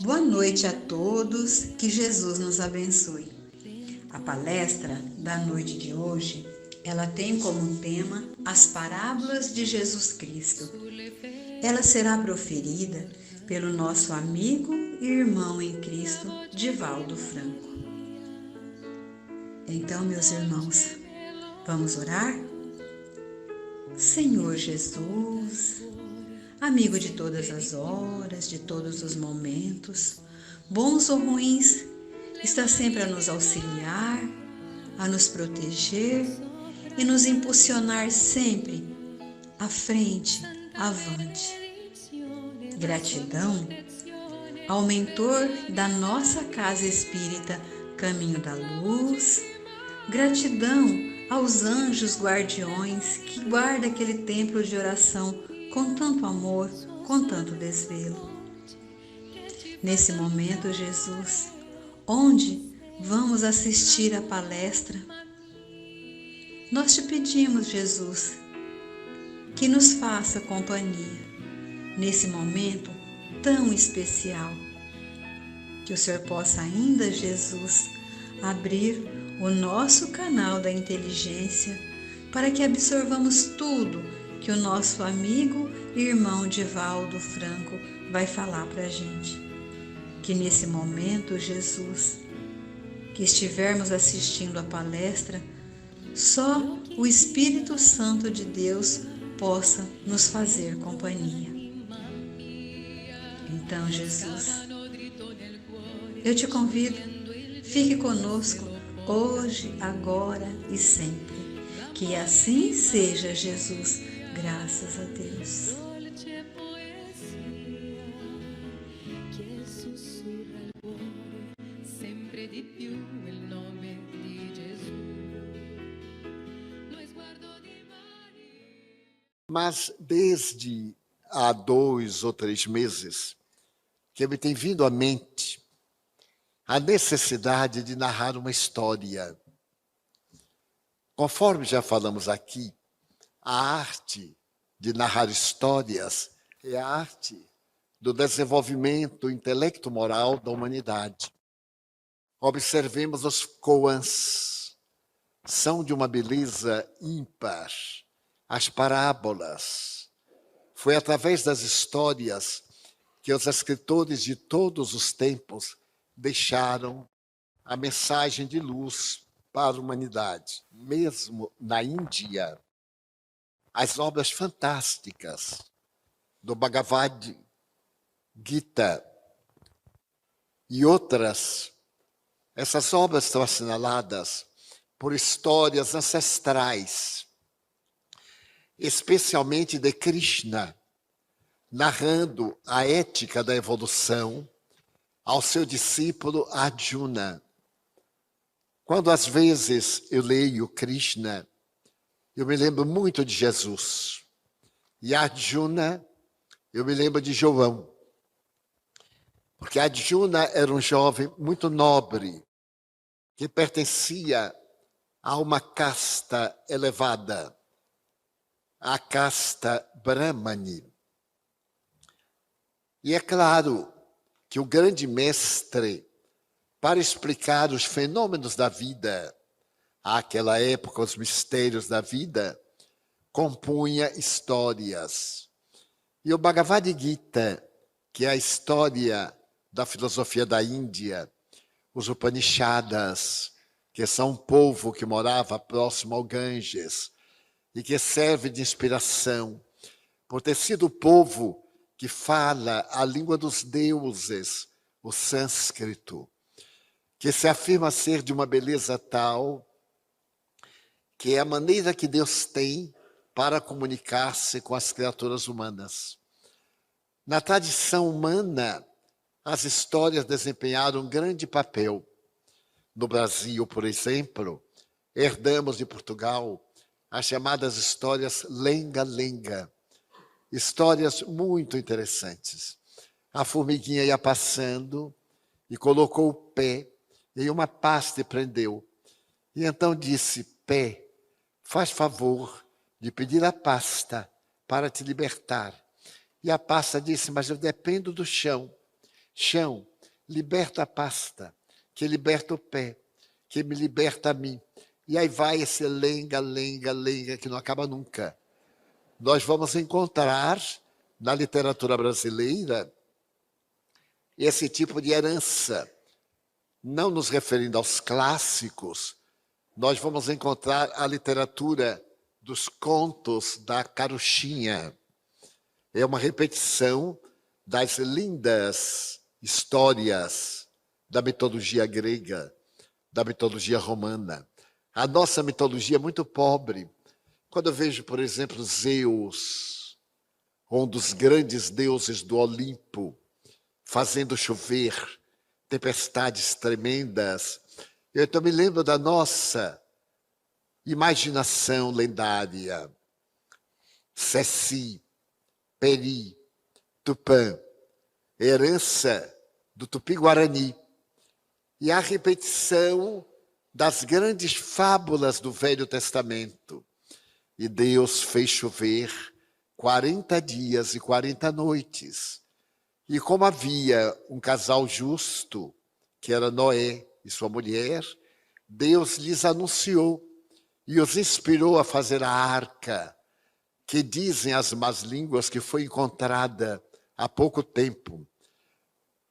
Boa noite a todos, que Jesus nos abençoe. A palestra da noite de hoje, ela tem como tema as parábolas de Jesus Cristo. Ela será proferida pelo nosso amigo e irmão em Cristo, Divaldo Franco. Então, meus irmãos, vamos orar? Senhor Jesus, amigo de todas as horas, de todos os momentos, bons ou ruins, está sempre a nos auxiliar, a nos proteger e nos impulsionar sempre à frente, avante. Gratidão ao mentor da nossa casa espírita Caminho da Luz, gratidão aos anjos guardiões que guardam aquele templo de oração com tanto amor, com tanto desvelo. Nesse momento, Jesus, onde vamos assistir à palestra, nós te pedimos, Jesus, que nos faça companhia nesse momento tão especial. Que o Senhor possa ainda, Jesus, abrir o nosso canal da inteligência para que absorvamos tudo que o nosso amigo e irmão Divaldo Franco vai falar para a gente. Que nesse momento, Jesus, que estivermos assistindo a palestra, só o Espírito Santo de Deus possa nos fazer companhia. Então, Jesus, eu te convido, fique conosco hoje, agora e sempre. Que assim seja, Jesus, graças a Deus. Mas desde há 2 ou 3 meses que me tem vindo à mente a necessidade de narrar uma história. Conforme já falamos aqui, a arte de narrar histórias é a arte do desenvolvimento intelecto-moral da humanidade. Observemos os koans, são de uma beleza ímpar. As parábolas. Foi através das histórias que os escritores de todos os tempos deixaram a mensagem de luz para a humanidade. Mesmo na Índia, as obras fantásticas do Bhagavad Gita e outras, essas obras estão assinaladas por histórias ancestrais, especialmente de Krishna, narrando a ética da evolução ao seu discípulo Arjuna. Quando às vezes eu leio Krishna, eu me lembro muito de Jesus. E Arjuna, eu me lembro de João. Porque Arjuna era um jovem muito nobre, que pertencia a uma casta elevada, a casta Brahmani. E é claro que o grande mestre, para explicar os fenômenos da vida, àquela época, os mistérios da vida, compunha histórias. E o Bhagavad Gita, que é a história da filosofia da Índia, os Upanishadas, que são um povo que morava próximo ao Ganges, e que serve de inspiração, por ter sido o povo que fala a língua dos deuses, o sânscrito, que se afirma ser de uma beleza tal que é a maneira que Deus tem para comunicar-se com as criaturas humanas. Na tradição humana, as histórias desempenharam um grande papel. No Brasil, por exemplo, herdamos de Portugal as chamadas histórias lenga-lenga, histórias muito interessantes. A formiguinha ia passando e colocou o pé em uma pasta e prendeu. E então disse: pé, faz favor de pedir a pasta para te libertar. E a pasta disse: mas eu dependo do chão. Chão, liberta a pasta, que liberta o pé, que me liberta a mim. E aí vai esse lenga, lenga, lenga, que não acaba nunca. Nós vamos encontrar na literatura brasileira esse tipo de herança. Não nos referindo aos clássicos, nós vamos encontrar a literatura dos contos da carochinha. É uma repetição das lindas histórias da mitologia grega, da mitologia romana. A nossa mitologia é muito pobre. Quando eu vejo, por exemplo, Zeus, um dos grandes deuses do Olimpo, fazendo chover, tempestades tremendas, eu então me lembro da nossa imaginação lendária. Ceci, Peri, Tupã, herança do Tupi-Guarani. E a repetição das grandes fábulas do Velho Testamento. E Deus fez chover 40 dias e 40 noites. E como havia um casal justo, que era Noé e sua mulher, Deus lhes anunciou e os inspirou a fazer a arca, que dizem as más línguas que foi encontrada há pouco tempo.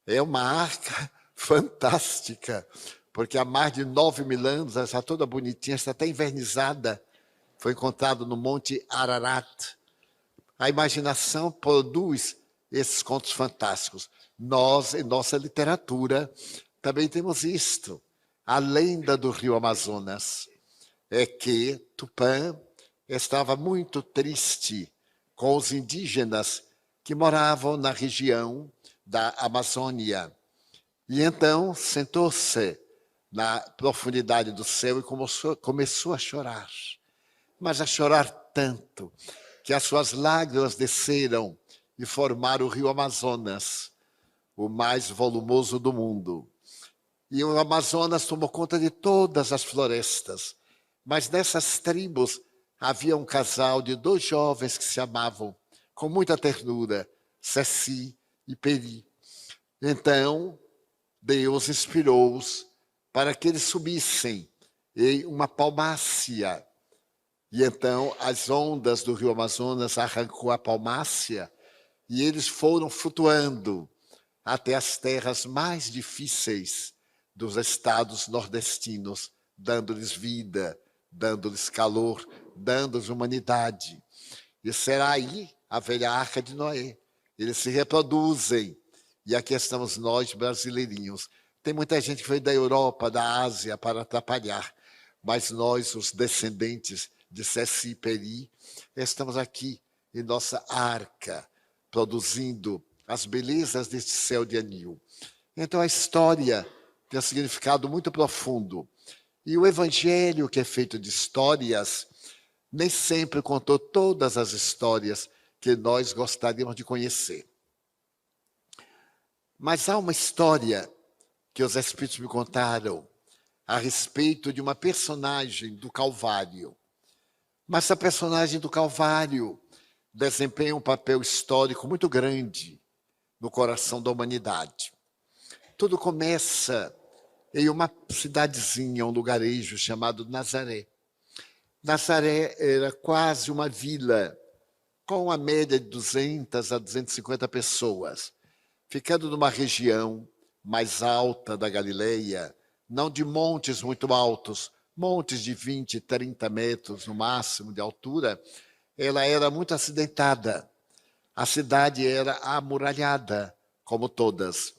É uma arca fantástica, porque há mais de 9.000 anos, ela está toda bonitinha, está até envernizada, foi encontrada no Monte Ararat. A imaginação produz esses contos fantásticos. Nós, em nossa literatura, também temos isto. A lenda do rio Amazonas é que Tupã estava muito triste com os indígenas que moravam na região da Amazônia. E então sentou-se na profundidade do céu e começou a chorar. Mas a chorar tanto que as suas lágrimas desceram e formaram o rio Amazonas, o mais volumoso do mundo. E o Amazonas tomou conta de todas as florestas. Mas nessas tribos havia um casal de 2 jovens que se amavam com muita ternura, Ceci e Peri. Então, Deus inspirou-os para que eles subissem em uma palmácia. E então as ondas do rio Amazonas arrancou a palmácia e eles foram flutuando até as terras mais difíceis dos estados nordestinos, dando-lhes vida, dando-lhes calor, dando-lhes humanidade. E será aí a velha arca de Noé. Eles se reproduzem. E aqui estamos nós, brasileirinhos. Tem muita gente que veio da Europa, da Ásia, para atrapalhar. Mas nós, os descendentes de Ceci e Peri, estamos aqui em nossa arca, produzindo as belezas deste céu de anil. Então a história tem um significado muito profundo. E o Evangelho, que é feito de histórias, nem sempre contou todas as histórias que nós gostaríamos de conhecer. Mas há uma história que os Espíritos me contaram a respeito de uma personagem do Calvário. Mas essa personagem do Calvário desempenha um papel histórico muito grande no coração da humanidade. Tudo começa em uma cidadezinha, um lugarejo chamado Nazaré. Nazaré era quase uma vila, com uma média de 200 a 250 pessoas, ficando numa região mais alta da Galileia, não de montes muito altos, montes de 20, 30 metros no máximo de altura. Ela era muito acidentada. A cidade era amuralhada, como todas.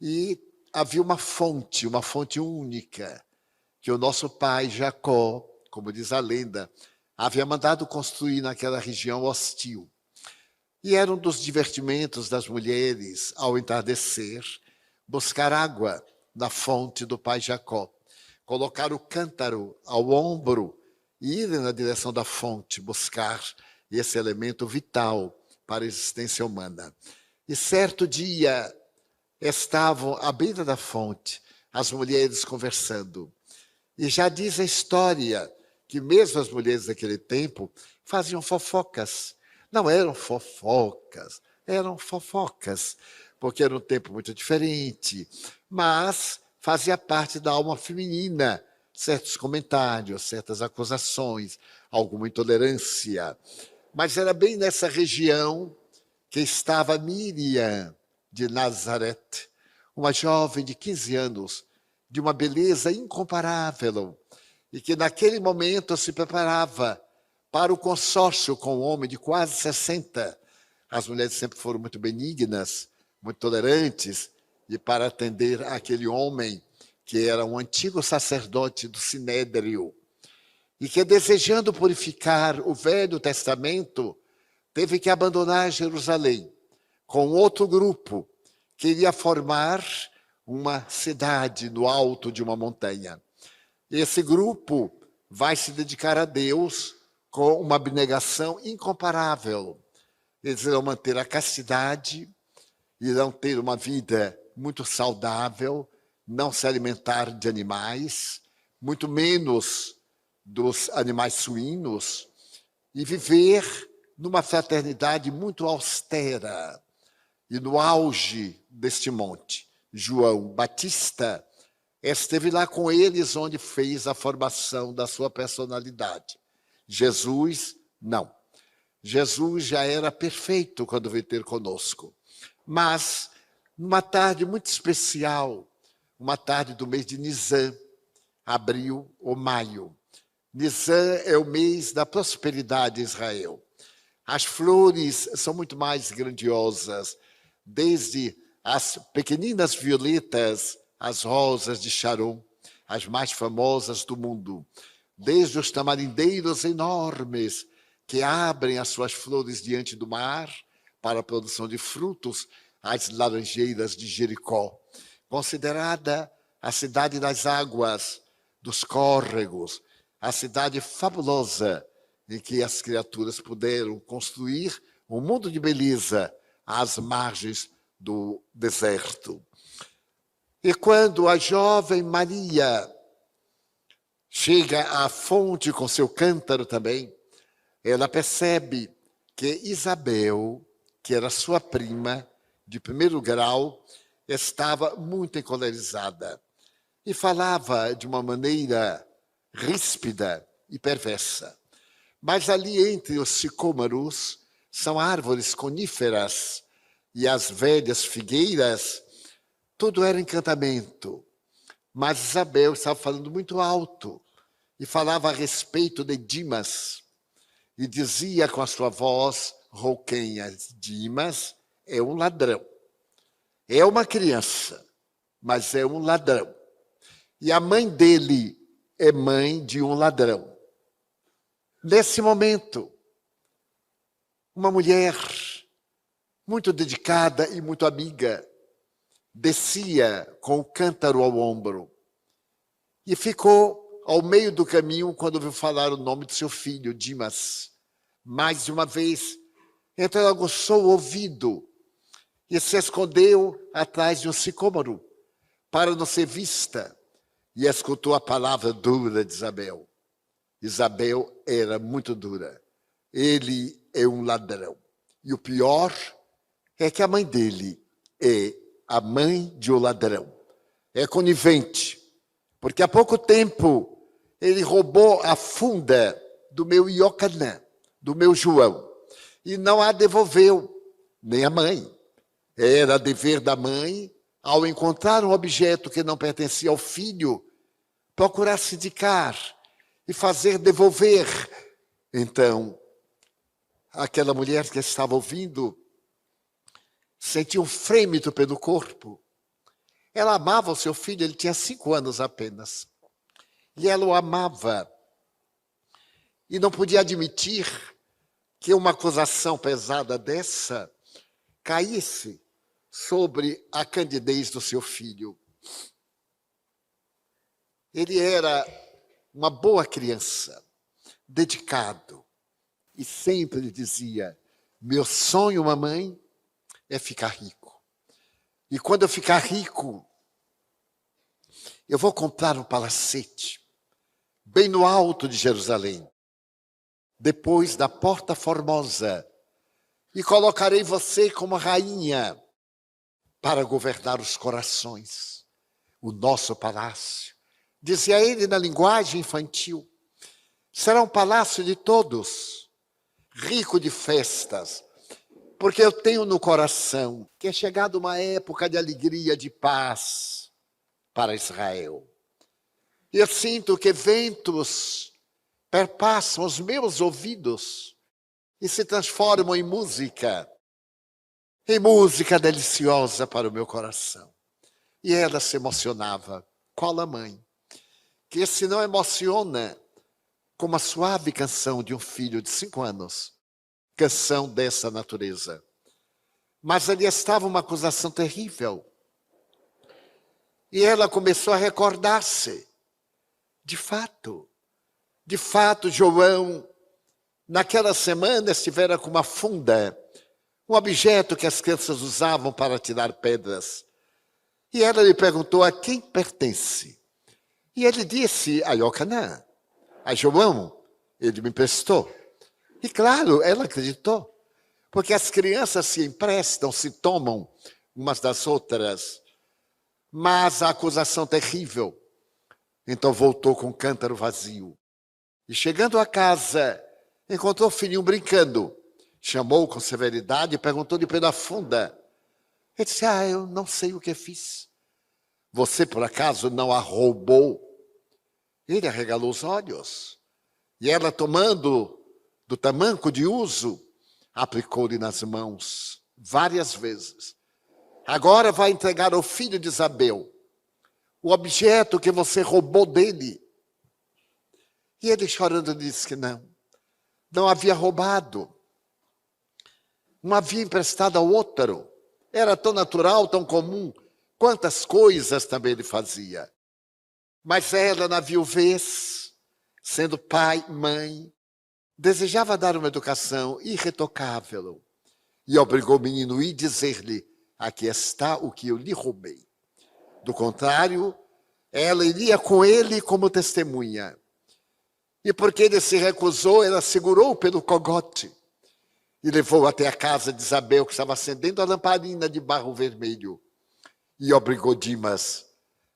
E havia uma fonte única, que o nosso pai Jacó, como diz a lenda, havia mandado construir naquela região hostil. E era um dos divertimentos das mulheres, ao entardecer, buscar água na fonte do pai Jacó, colocar o cântaro ao ombro e ir na direção da fonte, buscar esse elemento vital para a existência humana. E certo dia estavam à beira da fonte as mulheres conversando. E já diz a história que mesmo as mulheres daquele tempo faziam fofocas. Não eram fofocas, eram fofocas, porque era um tempo muito diferente, mas fazia parte da alma feminina, certos comentários, certas acusações, alguma intolerância. Mas era bem nessa região que estava Miriam de Nazaré, uma jovem de 15 anos, de uma beleza incomparável, e que naquele momento se preparava para o consórcio com um homem de quase 60. As mulheres sempre foram muito benignas, muito tolerantes, e para atender aquele homem que era um antigo sacerdote do Sinédrio, e que, desejando purificar o Velho Testamento, teve que abandonar Jerusalém com outro grupo que iria formar uma cidade no alto de uma montanha. Esse grupo vai se dedicar a Deus com uma abnegação incomparável. Eles irão manter a castidade, irão ter uma vida muito saudável, não se alimentar de animais, muito menos dos animais suínos, e viver numa fraternidade muito austera. E no auge deste monte, João Batista esteve lá com eles, onde fez a formação da sua personalidade. Jesus, não. Jesus já era perfeito quando veio ter conosco. Mas, numa tarde muito especial, uma tarde do mês de Nisan, abril ou maio. Nisan é o mês da prosperidade em Israel. As flores são muito mais grandiosas, desde as pequeninas violetas, as rosas de Sharon, as mais famosas do mundo, desde os tamarindeiros enormes que abrem as suas flores diante do mar para a produção de frutos, as laranjeiras de Jericó, considerada a cidade das águas, dos córregos, a cidade fabulosa em que as criaturas puderam construir um mundo de beleza às margens do deserto. E quando a jovem Maria chega à fonte com seu cântaro também, ela percebe que Isabel, que era sua prima de primeiro grau, estava muito encolerizada e falava de uma maneira ríspida e perversa. Mas ali entre os sicômoros são árvores coníferas e as velhas figueiras, tudo era encantamento. Mas Isabel estava falando muito alto e falava a respeito de Dimas e dizia com a sua voz rouquenha: Dimas é um ladrão. É uma criança, mas é um ladrão. E a mãe dele é mãe de um ladrão. Nesse momento, uma mulher muito dedicada e muito amiga descia com o cântaro ao ombro e ficou ao meio do caminho quando ouviu falar o nome do seu filho, Dimas. Mais de uma vez, então ela aguçou o ouvido e se escondeu atrás de um sicômoro para não ser vista e escutou a palavra dura de Isabel. Isabel era muito dura. Ele é um ladrão. E o pior é que a mãe dele é a mãe de um ladrão. É conivente, porque há pouco tempo ele roubou a funda do meu Iocanã, do meu João, e não a devolveu, nem a mãe. Era dever da mãe, ao encontrar um objeto que não pertencia ao filho, procurar se indicar e fazer devolver. Então, aquela mulher que estava ouvindo sentiu um frêmito pelo corpo. Ela amava o seu filho, ele tinha 5 anos apenas. E ela o amava. E não podia admitir que uma acusação pesada dessa caísse sobre a candidez do seu filho. Ele era uma boa criança, dedicado, e sempre lhe dizia: meu sonho, mamãe, é ficar rico. E quando eu ficar rico, eu vou comprar um palacete bem no alto de Jerusalém, depois da Porta Formosa, e colocarei você como rainha. para governar os corações, o nosso palácio. Dizia ele na linguagem infantil, será um palácio de todos, rico de festas, porque eu tenho no coração que é chegada uma época de alegria, de paz para Israel. E eu sinto que ventos perpassam os meus ouvidos e se transformam em música deliciosa para o meu coração. E ela se emocionava, qual a mãe, que se não emociona como a suave canção de um filho de 5 anos, canção dessa natureza. Mas ali estava uma acusação terrível. E ela começou a recordar-se. De fato, João, naquela semana estivera com uma funda, um objeto que as crianças usavam para tirar pedras. E ela lhe perguntou a quem pertence. E ele disse a Iocanã, a João, ele me emprestou. E claro, ela acreditou, porque as crianças se emprestam, se tomam umas das outras, mas a acusação terrível. Então voltou com o cântaro vazio. E chegando a casa, encontrou o filhinho brincando. Chamou com severidade e perguntou-lhe pela funda. Ele disse, eu não sei o que fiz. Você, por acaso, não a roubou? Ele arregalou os olhos. E ela, tomando do tamanco de uso, aplicou-lhe nas mãos várias vezes. Agora vai entregar ao filho de Isabel o objeto que você roubou dele. E ele chorando disse que não havia roubado. Não havia emprestado ao outro. Era tão natural, tão comum. Quantas coisas também ele fazia. Mas ela, na viuvez, sendo pai, mãe, desejava dar uma educação irretocável. E obrigou o menino a ir dizer-lhe, aqui está o que eu lhe roubei. Do contrário, ela iria com ele como testemunha. E porque ele se recusou, ela segurou pelo cogote e levou até a casa de Isabel, que estava acendendo a lamparina de barro vermelho. E obrigou Dimas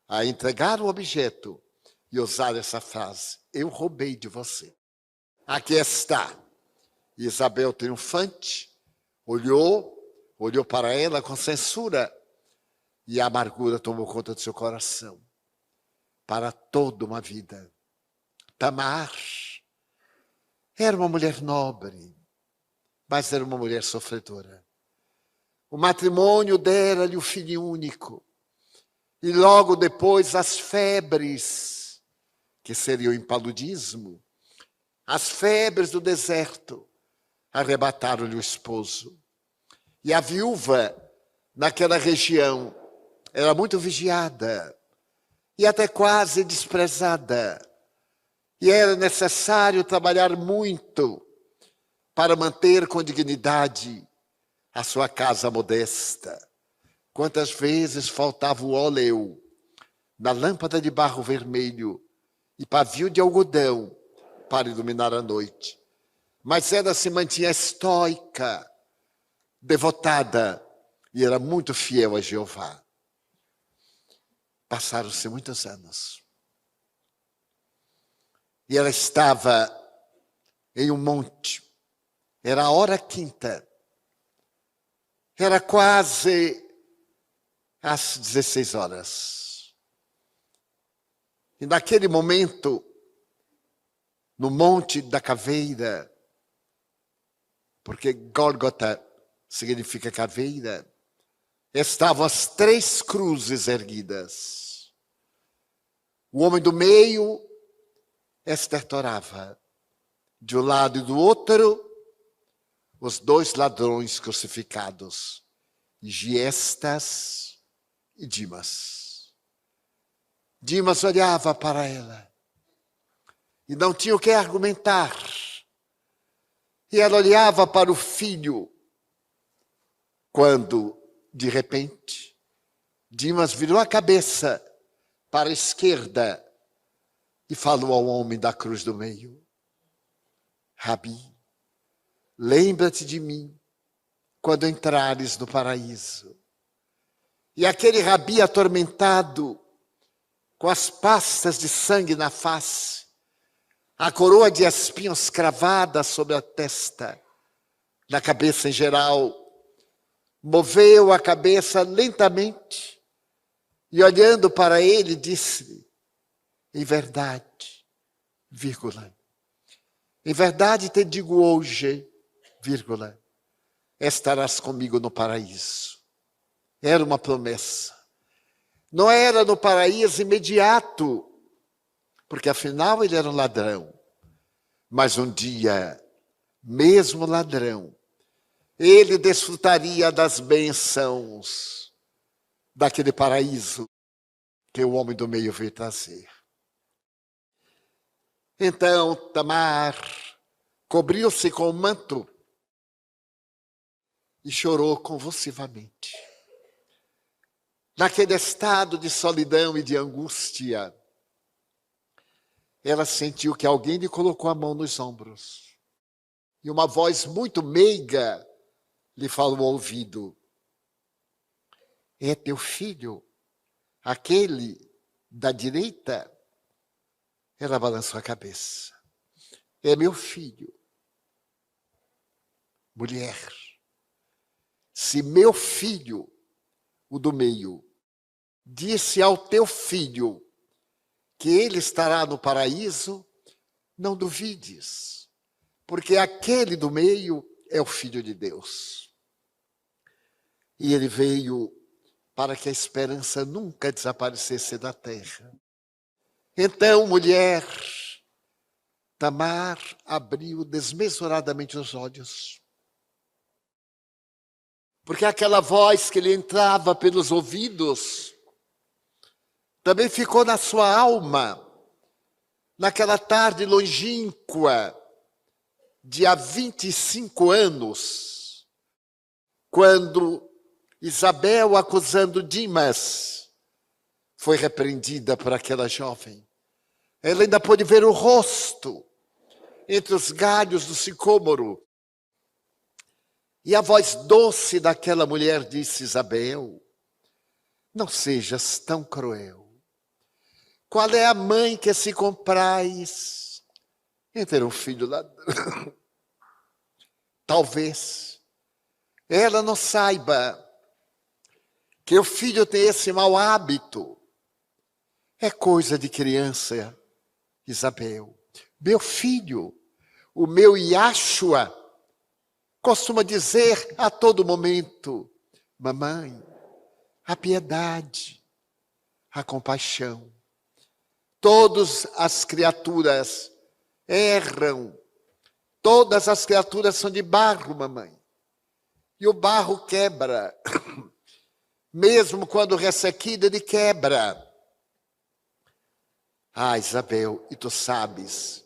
a entregar o objeto e usar essa frase, eu roubei de você. Aqui está. E Isabel, triunfante, olhou para ela com censura e a amargura tomou conta do seu coração. Para toda uma vida. Tamar era uma mulher nobre, mas era uma mulher sofredora. O matrimônio dera-lhe o filho único. E logo depois as febres, que seria o impaludismo, as febres do deserto, arrebataram-lhe o esposo. E a viúva, naquela região, era muito vigiada e até quase desprezada. E era necessário trabalhar muito para manter com dignidade a sua casa modesta. Quantas vezes faltava o óleo na lâmpada de barro vermelho e pavio de algodão para iluminar a noite. Mas ela se mantinha estoica, devotada e era muito fiel a Jeová. Passaram-se muitos anos. E ela estava em um monte. Era a hora quinta. Era quase às 16 horas. E naquele momento, no Monte da Caveira, porque Gólgota significa caveira, estavam as 3 cruzes erguidas. O homem do meio estertorava. De um lado e do outro, os 2 ladrões crucificados, Giestas e Dimas. Dimas olhava para ela e não tinha o que argumentar. E ela olhava para o filho, quando, de repente, Dimas virou a cabeça para a esquerda e falou ao homem da cruz do meio, Rabi, lembra-te de mim quando entrares no paraíso. E aquele rabi atormentado, com as pastas de sangue na face, a coroa de espinhos cravada sobre a testa, na cabeça em geral, moveu a cabeça lentamente e, olhando para ele, disse: em verdade, vírgula, em verdade te digo hoje, vírgula, estarás comigo no paraíso. Era uma promessa. Não era no paraíso imediato, porque afinal ele era um ladrão. Mas um dia, mesmo ladrão, ele desfrutaria das bênçãos daquele paraíso que o homem do meio veio trazer. Então Tamar cobriu-se com o manto e chorou convulsivamente. Naquele estado de solidão e de angústia, ela sentiu que alguém lhe colocou a mão nos ombros. E uma voz muito meiga lhe falou ao ouvido: é teu filho, aquele da direita? Ela balançou a cabeça. É meu filho. Mulher, se meu filho, o do meio, disse ao teu filho que ele estará no paraíso, não duvides, porque aquele do meio é o Filho de Deus. E ele veio para que a esperança nunca desaparecesse da terra. Então, mulher, Tamar abriu desmesuradamente os olhos, porque aquela voz que lhe entrava pelos ouvidos também ficou na sua alma, naquela tarde longínqua de há 25 anos, quando Isabel, acusando Dimas, foi repreendida por aquela jovem. Ela ainda pôde ver o rosto entre os galhos do sicômoro. E a voz doce daquela mulher disse: Isabel, não sejas tão cruel. Qual é a mãe que se compraz em ter um filho ladrão? Talvez ela não saiba que o filho tem esse mau hábito. É coisa de criança, Isabel. Meu filho, o meu Yashua, costuma dizer a todo momento: mamãe, a piedade, a compaixão. Todas as criaturas erram. Todas as criaturas são de barro, mamãe. E o barro quebra. Mesmo quando ressequido, ele quebra. Ah, Isabel, e tu sabes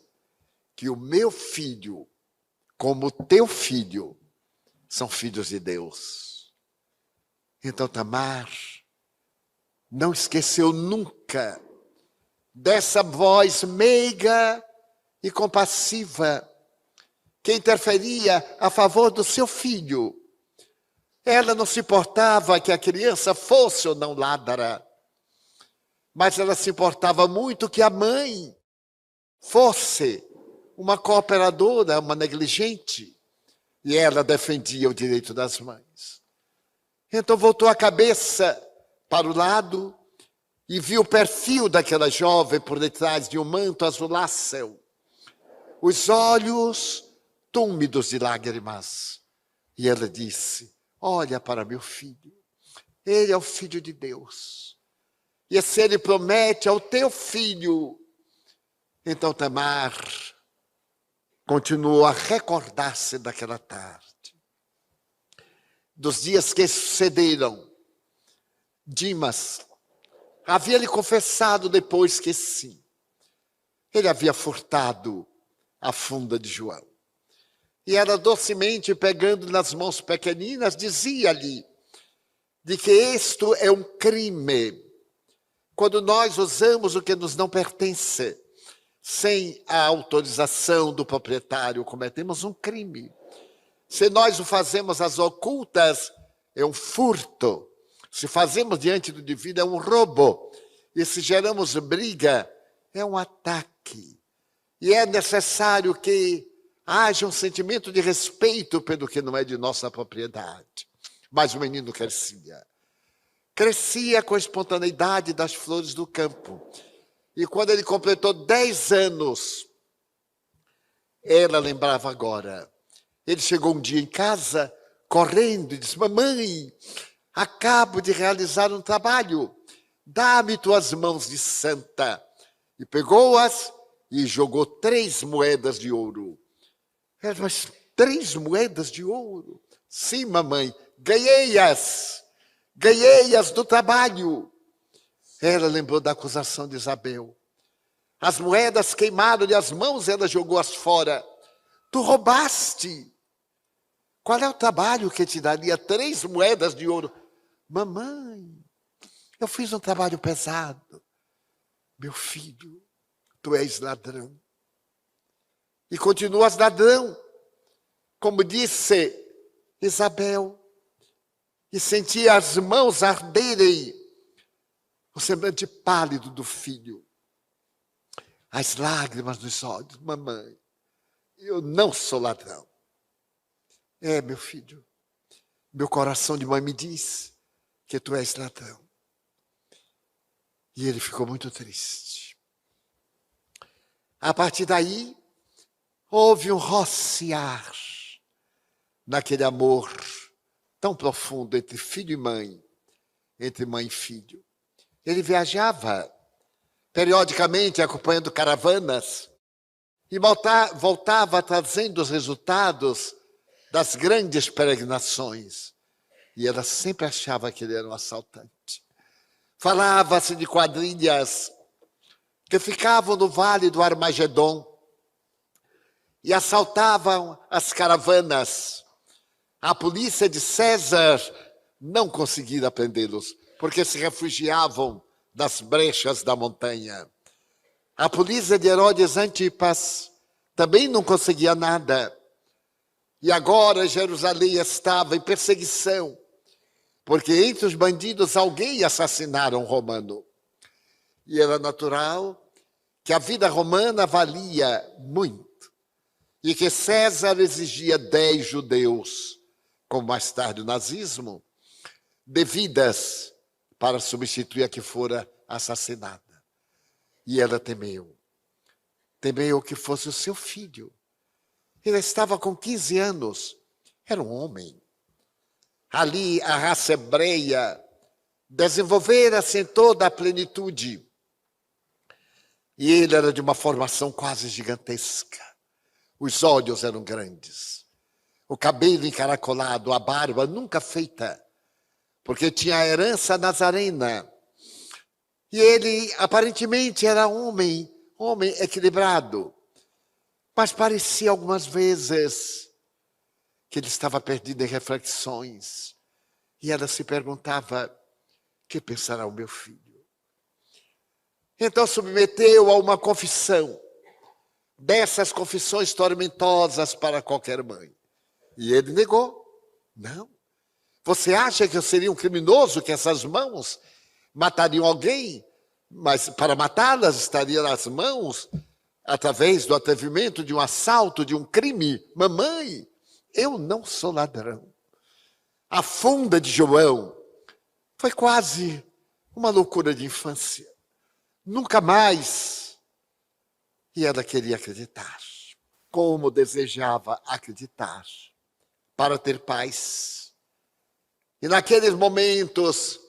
que o meu filho, como o teu filho, são filhos de Deus. Então, Tamar não esqueceu nunca dessa voz meiga e compassiva que interferia a favor do seu filho. Ela não se importava que a criança fosse ou não ladra, mas ela se importava muito que a mãe fosse uma cooperadora, uma negligente, e ela defendia o direito das mães. Então voltou a cabeça para o lado e viu o perfil daquela jovem por detrás de um manto azuláceo, os olhos túmidos de lágrimas. E ela disse: olha para meu filho, ele é o Filho de Deus. E se ele promete ao teu filho. Então Tamar continuou a recordar-se daquela tarde, dos dias que sucederam. Dimas havia lhe confessado depois que sim, ele havia furtado a funda de João. E ela docemente, pegando nas mãos pequeninas, dizia-lhe de que isto é um crime. Quando nós usamos o que nos não pertence, sem a autorização do proprietário, cometemos um crime. Se nós o fazemos às ocultas, é um furto. Se fazemos diante do divino, é um roubo. E se geramos briga, é um ataque. E é necessário que haja um sentimento de respeito pelo que não é de nossa propriedade. Mas o menino crescia. Crescia com a espontaneidade das flores do campo. E quando ele completou 10 anos, ela lembrava agora. Ele chegou um dia em casa, correndo, e disse: mamãe, acabo de realizar um trabalho. Dá-me tuas mãos de santa. E pegou-as e jogou 3 moedas de ouro. Ela, mas 3 moedas de ouro? Sim, mamãe, ganhei-as. Ganhei-as do trabalho. Ela lembrou da acusação de Isabel. As moedas queimaram-lhe as mãos, ela jogou-as fora. Tu roubaste. Qual é o trabalho que te daria 3 moedas de ouro? Mamãe, eu fiz um trabalho pesado. Meu filho, tu és ladrão. E continuas ladrão. Como disse Isabel. E sentia as mãos arderem. O semblante pálido do filho. As lágrimas nos olhos. Mamãe, eu não sou ladrão. É, meu filho, meu coração de mãe me diz que tu és ladrão. E ele ficou muito triste. A partir daí, houve um rociar naquele amor tão profundo entre filho e mãe, entre mãe e filho. Ele viajava periodicamente acompanhando caravanas e voltava trazendo os resultados das grandes peregrinações. E ela sempre achava que ele era um assaltante. Falava-se de quadrilhas que ficavam no vale do Armagedon e assaltavam as caravanas. A polícia de César não conseguia prendê-los, porque se refugiavam das brechas da montanha. A polícia de Herodes Antipas também não conseguia nada. E agora Jerusalém estava em perseguição, porque entre os bandidos alguém assassinaram um romano. E era natural que a vida romana valia muito, e que César exigia 10 judeus, como mais tarde o nazismo, devidas para substituir a que fora assassinada. E ela temeu. Temeu que fosse o seu filho. Ele estava com 15 anos, era um homem. Ali a raça hebreia desenvolvera-se em toda a plenitude. E ele era de uma formação quase gigantesca. Os olhos eram grandes. O cabelo encaracolado, a barba nunca feita, porque tinha a herança nazarena. E ele aparentemente era homem equilibrado. Mas parecia algumas vezes que ele estava perdido em reflexões. E ela se perguntava: que pensará o meu filho? Então submeteu a uma confissão, dessas confissões tormentosas para qualquer mãe. E ele negou. Não. Você acha que eu seria um criminoso, que essas mãos matariam alguém? Mas para matá-las estariam nas mãos através do atrevimento de um assalto, de um crime. Mamãe, eu não sou ladrão. A funda de João foi quase uma loucura de infância. Nunca mais. E ela queria acreditar. Como desejava acreditar para ter paz. E naqueles momentos,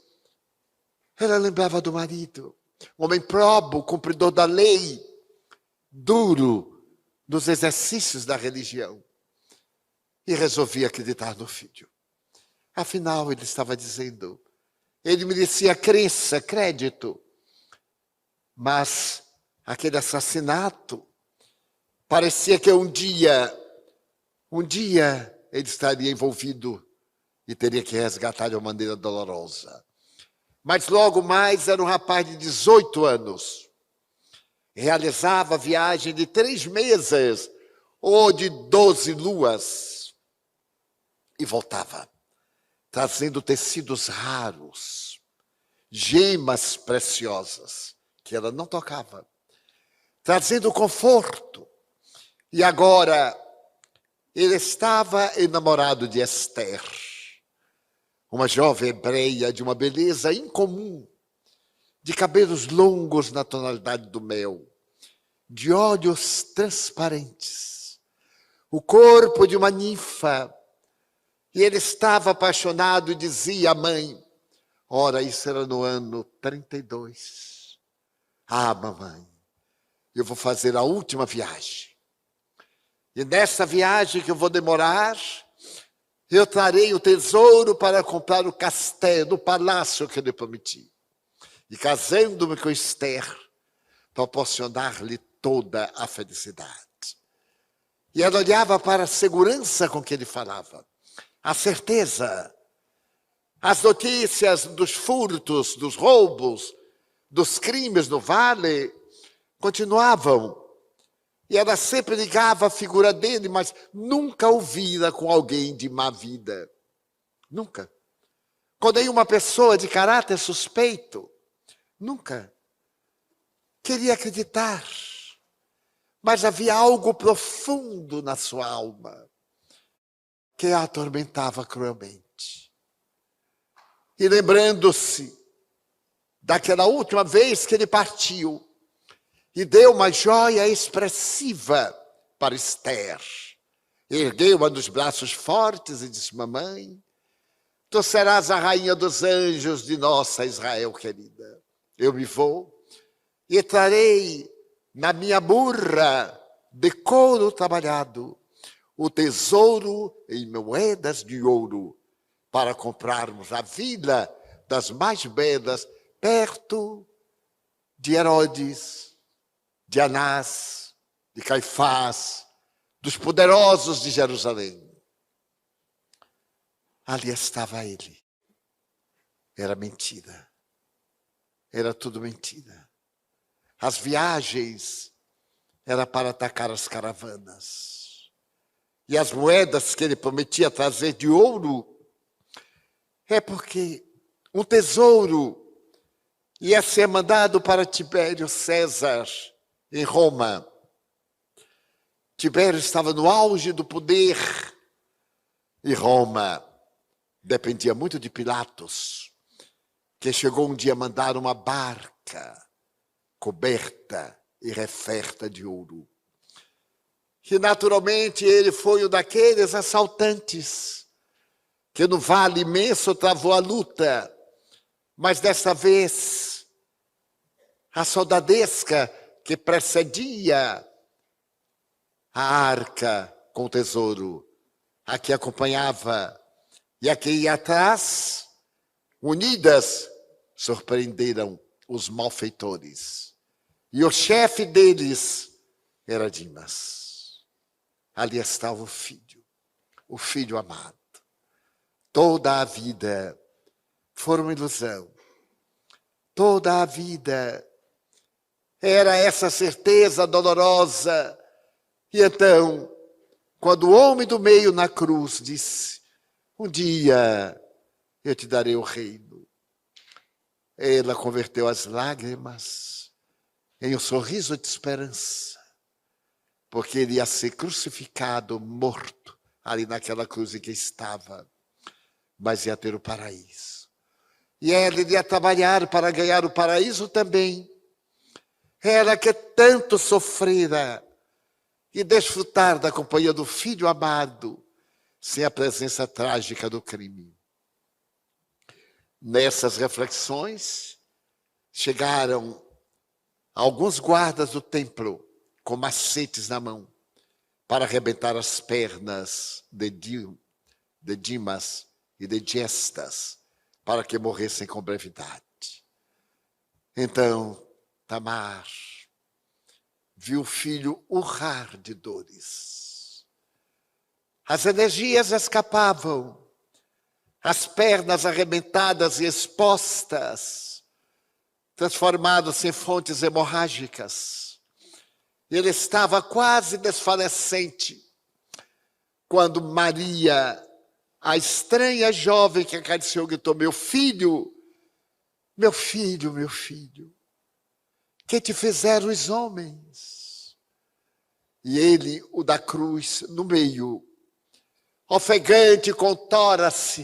ela lembrava do marido, homem probo, cumpridor da lei, duro nos exercícios da religião, e resolvi acreditar no filho. Afinal, ele estava dizendo, ele merecia crença, crédito, mas aquele assassinato parecia que um dia ele estaria envolvido e teria que resgatar de uma maneira dolorosa. Mas logo mais era um rapaz de 18 anos. Realizava a viagem de 3 meses ou de 12 luas. E voltava. trazendo tecidos raros, gemas preciosas, que ela não tocava, trazendo conforto. E agora, ele estava enamorado de Esther, uma jovem hebreia de uma beleza incomum, de cabelos longos na tonalidade do mel, de olhos transparentes, o corpo de uma ninfa. E ele estava apaixonado e dizia à mãe, ora, isso era no ano 32. Ah, mamãe, eu vou fazer a última viagem. E nessa viagem que eu vou demorar, eu trarei o tesouro para comprar o castelo, o palácio que eu lhe prometi. E casando-me com Esther, proporcionar-lhe toda a felicidade. E ela olhava para a segurança com que ele falava. A certeza, as notícias dos furtos, dos roubos, dos crimes no vale continuavam. E ela sempre ligava a figura dele, mas nunca o vira com alguém de má vida. Nunca. Com nenhuma pessoa de caráter suspeito. Nunca. Queria acreditar. Mas havia algo profundo na sua alma que a atormentava cruelmente. E lembrando-se daquela última vez que ele partiu e deu uma joia expressiva para Esther, ergueu-a nos braços fortes e disse, mamãe, tu serás a rainha dos anjos de nossa Israel querida. Eu me vou e trarei na minha burra de couro trabalhado o tesouro em moedas de ouro, para comprarmos a vila das mais belas, perto de Herodes, de Anás, de Caifás, dos poderosos de Jerusalém. Ali estava ele. Era mentira. Era tudo mentira. As viagens eram para atacar as caravanas. E as moedas que ele prometia trazer de ouro é porque um tesouro ia ser mandado para Tibério César em Roma. Tibério estava no auge do poder e Roma dependia muito de Pilatos, que chegou um dia a mandar uma barca coberta e referta de ouro. Que naturalmente ele foi um daqueles assaltantes que no vale imenso travou a luta, mas dessa vez a soldadesca que precedia a arca com o tesouro, a que acompanhava e a que ia atrás, unidas, surpreenderam os malfeitores. E o chefe deles era Dimas. Ali estava o filho amado. Toda a vida foi uma ilusão. Toda a vida era essa certeza dolorosa. E então, quando o homem do meio na cruz disse, um dia eu te darei o reino, ela converteu as lágrimas em um sorriso de esperança. Porque ele ia ser crucificado, morto, ali naquela cruz em que estava. Mas ia ter o paraíso. E ela iria trabalhar para ganhar o paraíso também. Ela que tanto sofrera e desfrutar da companhia do filho amado, sem a presença trágica do crime. Nessas reflexões, chegaram alguns guardas do templo, com macetes na mão, para arrebentar as pernas de Dimas e de Gestas, para que morressem com brevidade. Então, Tamar viu o filho urrar de dores. As energias escapavam, as pernas arrebentadas e expostas, transformadas em fontes hemorrágicas. Ele estava quase desfalecente quando Maria, A estranha jovem que acariciou gritou: meu filho, meu filho, meu filho, que te fizeram os homens? E ele, o da cruz, no meio, ofegante, com o tórax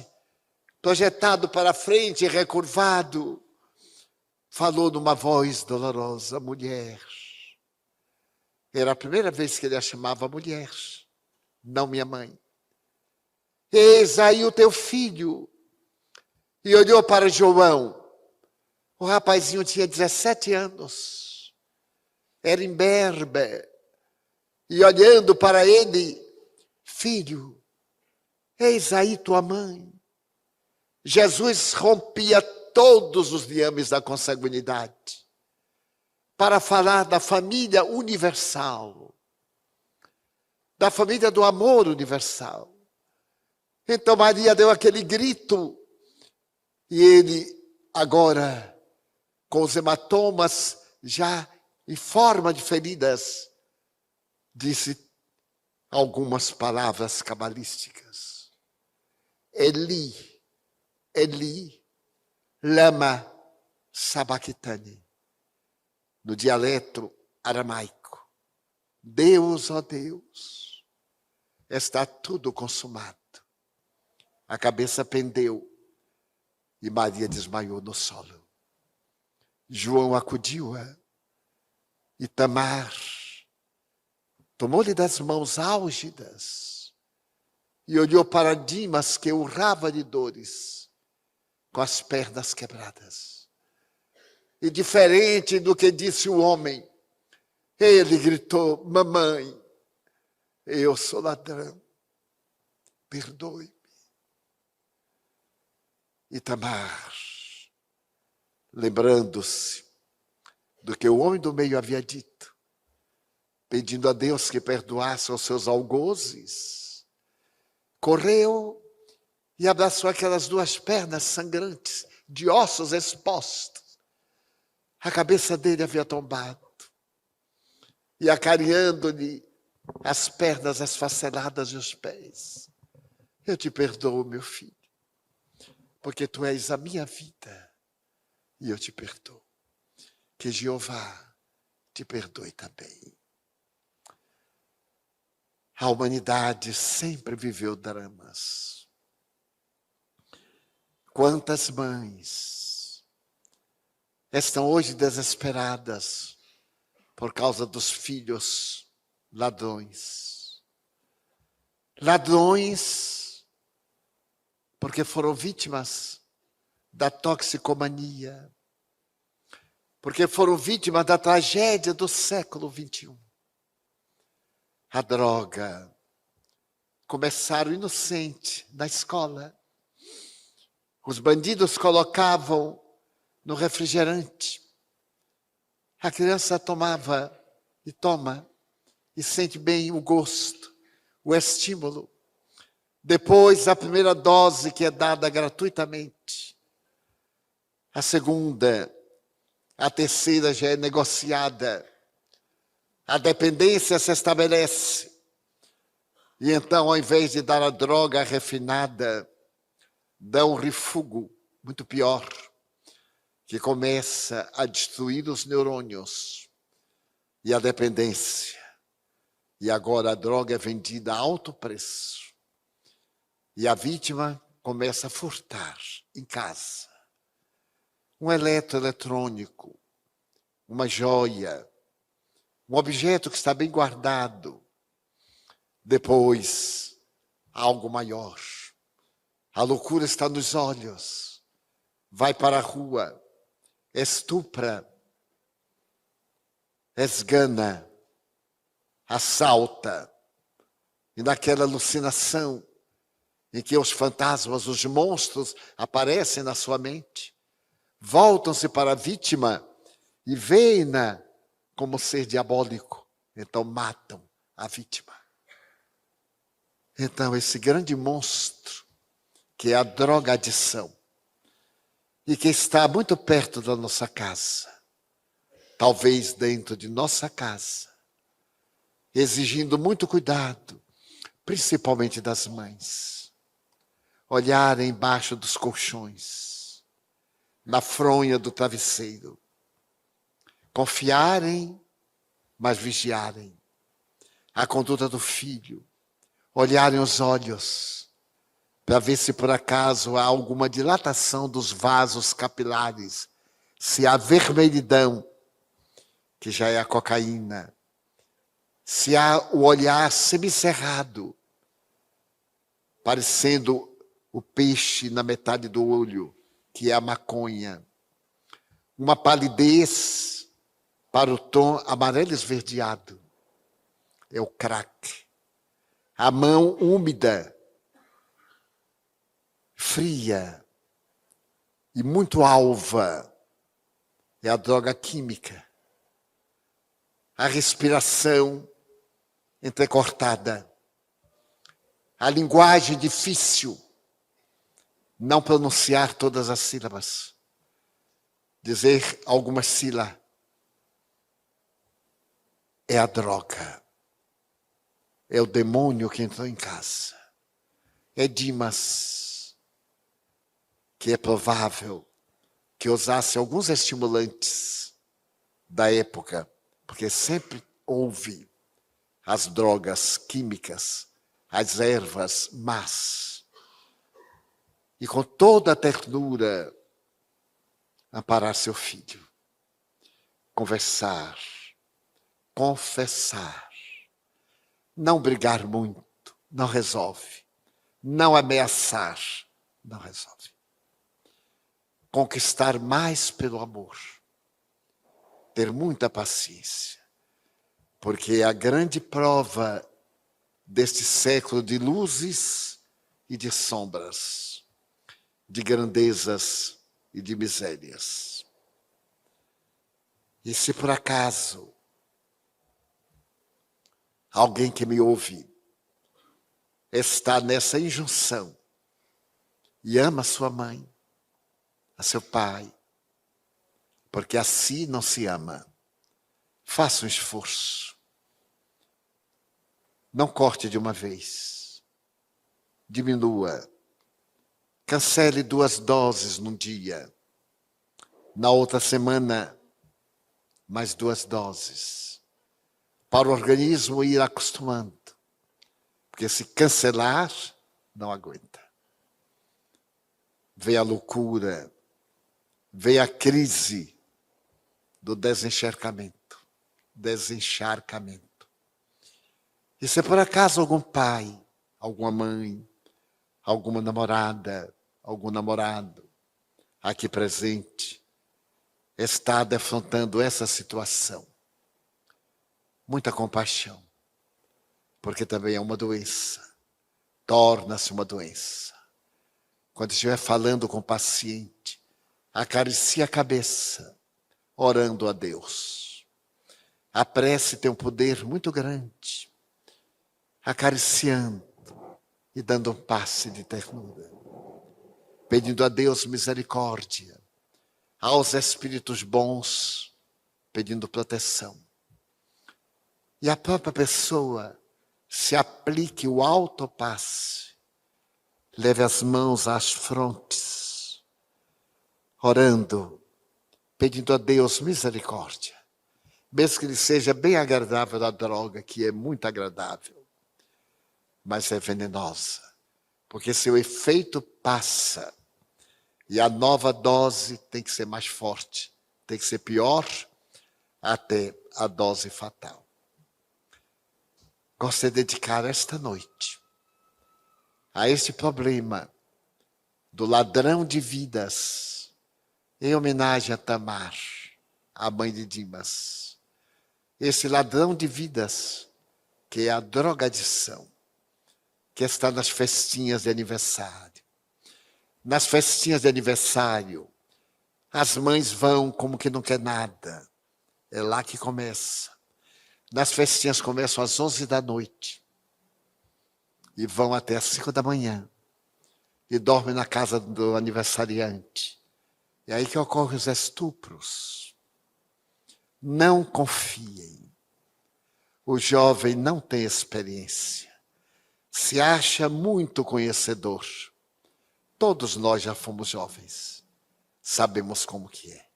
projetado para frente e recurvado, falou numa voz dolorosa: mulher. Era a primeira vez que ele a chamava mulher, não minha mãe. Eis aí o teu filho. E olhou para João. O rapazinho tinha 17 anos. Era imberbe. E olhando para ele: filho, eis aí tua mãe. Jesus rompia todos os liames da consanguinidade para falar da família universal, da família do amor universal. Então Maria deu aquele grito e ele, agora, com os hematomas já em forma de feridas, disse algumas palavras cabalísticas. Eli, Eli, lama sabachthani. No dialeto aramaico. Deus, ó Deus, está tudo consumado. A cabeça pendeu e Maria desmaiou no solo. João acudiu-a e Tamar tomou-lhe das mãos álgidas e olhou para Dimas, que urrava de dores, com as pernas quebradas. E diferente do que disse o homem, ele gritou: mamãe, eu sou ladrão, perdoe-me. E Tamar, lembrando-se do que o homem do meio havia dito, pedindo a Deus que perdoasse os seus algozes, correu e abraçou aquelas duas pernas sangrantes, de ossos expostos. A cabeça dele havia tombado. E acarinhando-lhe as pernas esfaceladas e os pés: eu te perdoo, meu filho, porque tu és a minha vida, e eu te perdoo. Que Jeová te perdoe também. A humanidade sempre viveu dramas. Quantas mães estão hoje desesperadas por causa dos filhos ladrões. Ladrões porque foram vítimas da toxicomania, porque foram vítimas da tragédia do século XXI. A droga. Começaram inocente na escola. Os bandidos colocavam no refrigerante. A criança tomava e toma e sente bem o gosto, o estímulo. Depois, a primeira dose que é dada gratuitamente. A segunda, a terceira já é negociada. A dependência se estabelece. E então, ao invés de dar a droga refinada, dão um refúgio muito pior, que começa a destruir os neurônios e a dependência. E agora a droga é vendida a alto preço. E a vítima começa a furtar em casa um eletroeletrônico, uma joia, um objeto que está bem guardado. Depois, algo maior. A loucura está nos olhos. Vai para a rua, estupra, esgana, assalta. E naquela alucinação em que os fantasmas, os monstros aparecem na sua mente, voltam-se para a vítima e veem-na como ser diabólico. Então matam a vítima. Então esse grande monstro, que é a drogadição, e que está muito perto da nossa casa, talvez dentro de nossa casa, exigindo muito cuidado, principalmente das mães. olharem embaixo dos colchões, na fronha do travesseiro. Confiarem, mas vigiarem. A conduta do filho. Olharem os olhos, para ver se por acaso há alguma dilatação dos vasos capilares, se há vermelhidão, que já é a cocaína, se há o olhar semicerrado, parecendo o peixe na metade do olho, que é a maconha, uma palidez para o tom amarelo esverdeado, é o crack, a mão úmida, fria e muito alva, é a droga química, a respiração entrecortada, a linguagem difícil, não pronunciar todas as sílabas, dizer algumas sílabas, é a droga, é o demônio que entrou em casa, é Dimas, que é provável que usasse alguns estimulantes da época, porque sempre houve as drogas químicas, as ervas más. E com toda a ternura, amparar seu filho, conversar, confessar, não brigar muito, não resolve, não ameaçar, não resolve. Conquistar mais pelo amor, ter muita paciência, porque a grande prova deste século de luzes e de sombras, de grandezas e de misérias. E se por acaso alguém que me ouve está nessa injunção e ama sua mãe, a seu pai, porque assim não se ama, faça um esforço. Não corte de uma vez. Diminua. Cancele 2 doses num dia. Na outra semana, mais 2 doses. Para o organismo ir acostumando. Porque se cancelar, não aguenta. Vem a loucura, vem a crise do desencharcamento. E se por acaso algum pai, alguma mãe, alguma namorada, algum namorado aqui presente está defrontando essa situação, muita compaixão, porque também é uma doença, torna-se uma doença. Quando estiver falando com o paciente, acaricie a cabeça, orando a Deus. A prece tem um poder muito grande, acariciando e dando um passe de ternura, pedindo a Deus misericórdia, aos espíritos bons, pedindo proteção. E a própria pessoa se aplique o autopasse, leve as mãos às frontes, orando, pedindo a Deus misericórdia, mesmo que lhe seja bem agradável a droga, que é muito agradável, mas é venenosa, porque seu efeito passa e a nova dose tem que ser mais forte, tem que ser pior até a dose fatal. Gosto de dedicar esta noite a este problema do ladrão de vidas, em homenagem a Tamar, a mãe de Dimas. Esse ladrão de vidas, que é a drogadição, que está nas festinhas de aniversário. Nas festinhas de aniversário, as mães vão como que não quer nada. É lá que começa. Nas festinhas começam às 11 da noite. E vão até às 5 da manhã. E dormem na casa do aniversariante. É aí que ocorrem os estupros. Não confiem. O jovem não tem experiência. Se acha muito conhecedor. Todos nós já fomos jovens. Sabemos como que é.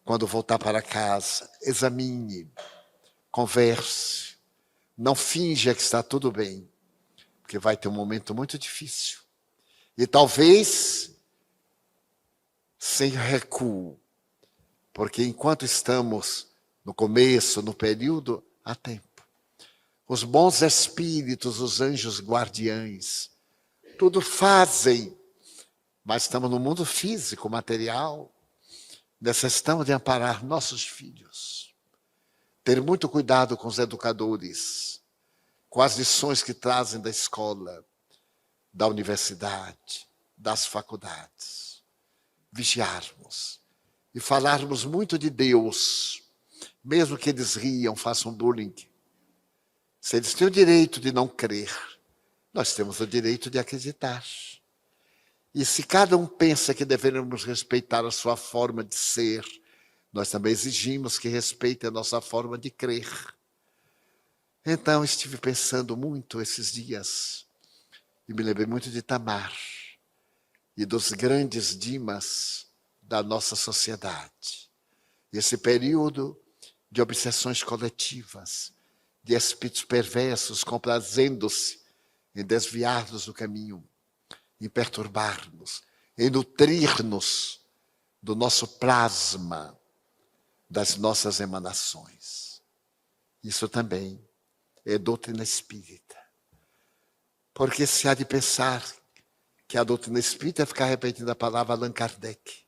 Quando voltar para casa, examine, converse. Não finja que está tudo bem, porque vai ter um momento muito difícil. E talvez sem recuo, porque enquanto estamos no começo, no período, há tempo. Os bons espíritos, os anjos guardiães, tudo fazem, mas estamos no mundo físico, material, necessitamos de amparar nossos filhos. Ter muito cuidado com os educadores, com as lições que trazem da escola, da universidade, das faculdades. Vigiarmos e falarmos muito de Deus, mesmo que eles riam, façam bullying. Se eles têm o direito de não crer, nós temos o direito de acreditar. E se cada um pensa que devemos respeitar a sua forma de ser, nós também exigimos que respeitem a nossa forma de crer. Então, estive pensando muito esses dias, e me lembrei muito de Tamar, e dos grandes Dimas da nossa sociedade. Esse período de obsessões coletivas, de espíritos perversos comprazendo-se em desviar-nos do caminho, em perturbar-nos, em nutrir-nos do nosso plasma, das nossas emanações. Isso também é doutrina espírita. Porque se há de pensar que a doutrina espírita é ficar repetindo a palavra Allan Kardec,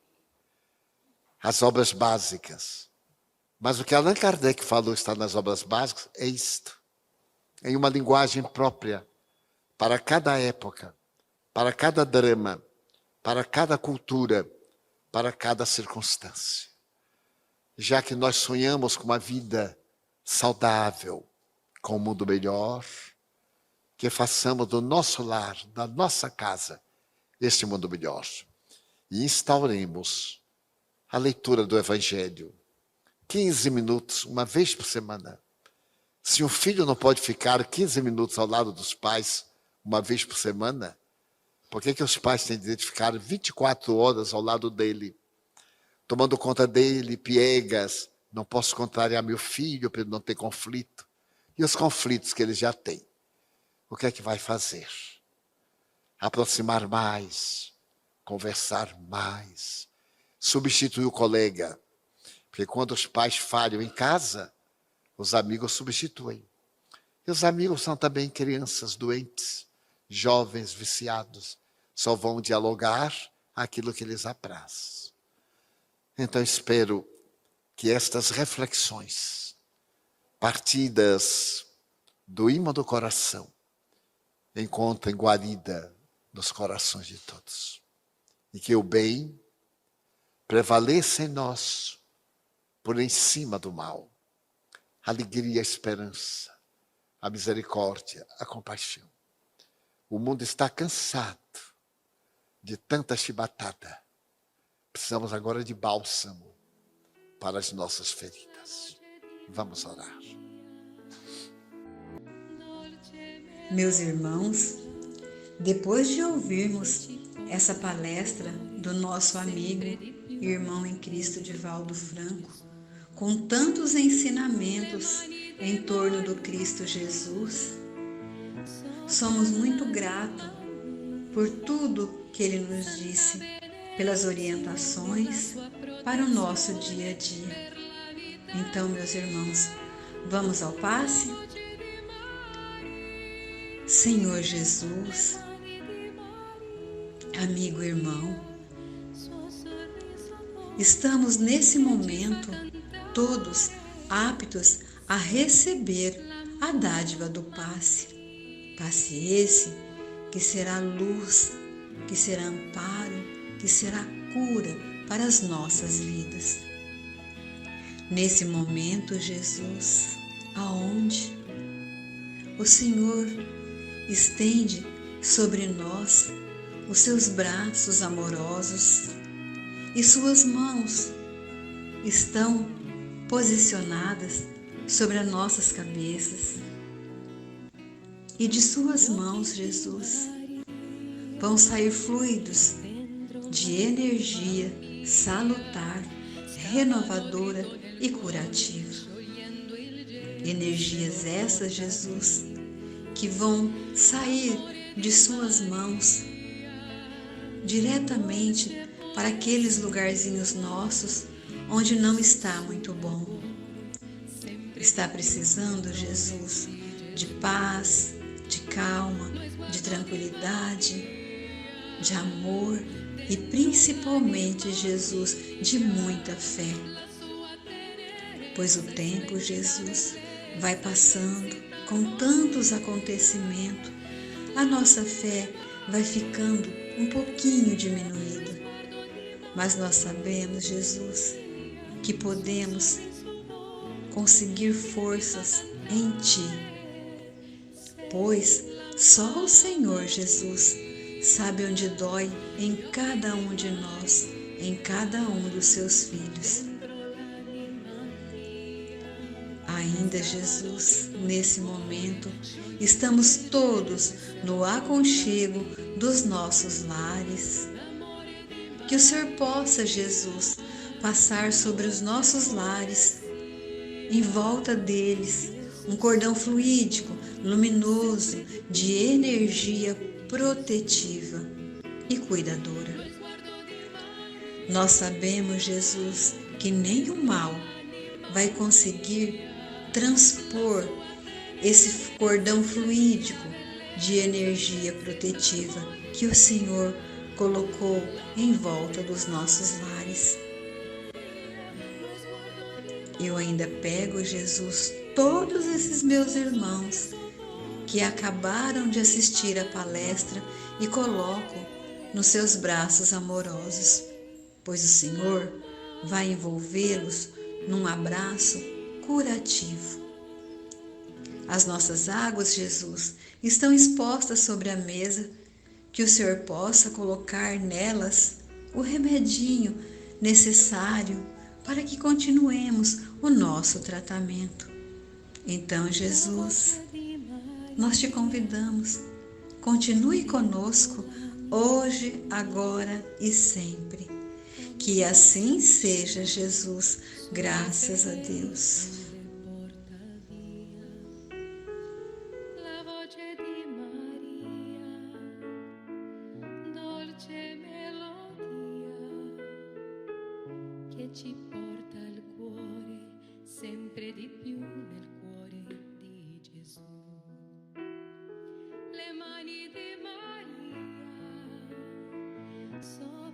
as obras básicas. Mas o que Allan Kardec falou está nas obras básicas é isto, em uma linguagem própria, para cada época, para cada drama, para cada cultura, para cada circunstância. Já que nós sonhamos com uma vida saudável, com um mundo melhor, que façamos do nosso lar, da nossa casa, este mundo melhor. E instauremos a leitura do Evangelho. 15 minutos, uma vez por semana. Se um filho não pode ficar 15 minutos ao lado dos pais, uma vez por semana, por que os pais têm direito de ficar 24 horas ao lado dele, tomando conta dele, piegas, não posso contrariar meu filho para ele não ter conflito. E os conflitos que ele já tem? O que é que vai fazer? Aproximar mais, conversar mais, substituir o colega. Porque quando os pais falham em casa, os amigos substituem. E os amigos são também crianças doentes, jovens viciados. Só vão dialogar aquilo que lhes apraz. Então espero que estas reflexões, partidas do ímã do coração, encontrem guarida nos corações de todos. E que o bem prevaleça em nós por em cima do mal. A alegria, a esperança, a misericórdia, a compaixão. O mundo está cansado de tanta chibatada. Precisamos agora de bálsamo para as nossas feridas. Vamos orar. Meus irmãos, depois de ouvirmos essa palestra do nosso amigo e irmão em Cristo Divaldo Franco, com tantos ensinamentos em torno do Cristo Jesus, somos muito gratos por tudo que ele nos disse, pelas orientações para o nosso dia a dia. Então, meus irmãos, vamos ao passe? Senhor Jesus, amigo irmão, estamos nesse momento todos aptos a receber a dádiva do passe. Passe esse que será luz, que será amparo, que será cura para as nossas vidas. Nesse momento, Jesus, aonde o Senhor estende sobre nós os seus braços amorosos e suas mãos estão posicionadas sobre as nossas cabeças. E de suas mãos, Jesus, vão sair fluidos de energia salutar, renovadora e curativa. Energias essas, Jesus, que vão sair de suas mãos diretamente para aqueles lugarzinhos nossos onde não está muito bom. Está precisando, Jesus, de paz, de calma, de tranquilidade, de amor e principalmente, Jesus, de muita fé. Pois o tempo, Jesus, vai passando com tantos acontecimentos, a nossa fé vai ficando um pouquinho diminuída. Mas nós sabemos, Jesus, que podemos conseguir forças em Ti, pois só o Senhor Jesus sabe onde dói em cada um de nós, em cada um dos seus filhos. Ainda, Jesus, nesse momento, estamos todos no aconchego dos nossos lares. Que o Senhor possa, Jesus, passar sobre os nossos lares, em volta deles, um cordão fluídico, luminoso, de energia protetiva e cuidadora. Nós sabemos, Jesus, que nem o mal vai conseguir transpor esse cordão fluídico de energia protetiva que o Senhor colocou em volta dos nossos lares. Eu ainda pego, Jesus, todos esses meus irmãos que acabaram de assistir a palestra e coloco nos seus braços amorosos, pois o Senhor vai envolvê-los num abraço curativo. As nossas águas, Jesus, estão expostas sobre a mesa, que o Senhor possa colocar nelas o remedinho necessário para que continuemos o nosso tratamento. Então, Jesus, nós te convidamos, continue conosco hoje, agora e sempre. Que assim seja, Jesus, graças a Deus. Che ci porta al cuore sempre di più nel cuore di Gesù. Le mani di Maria sono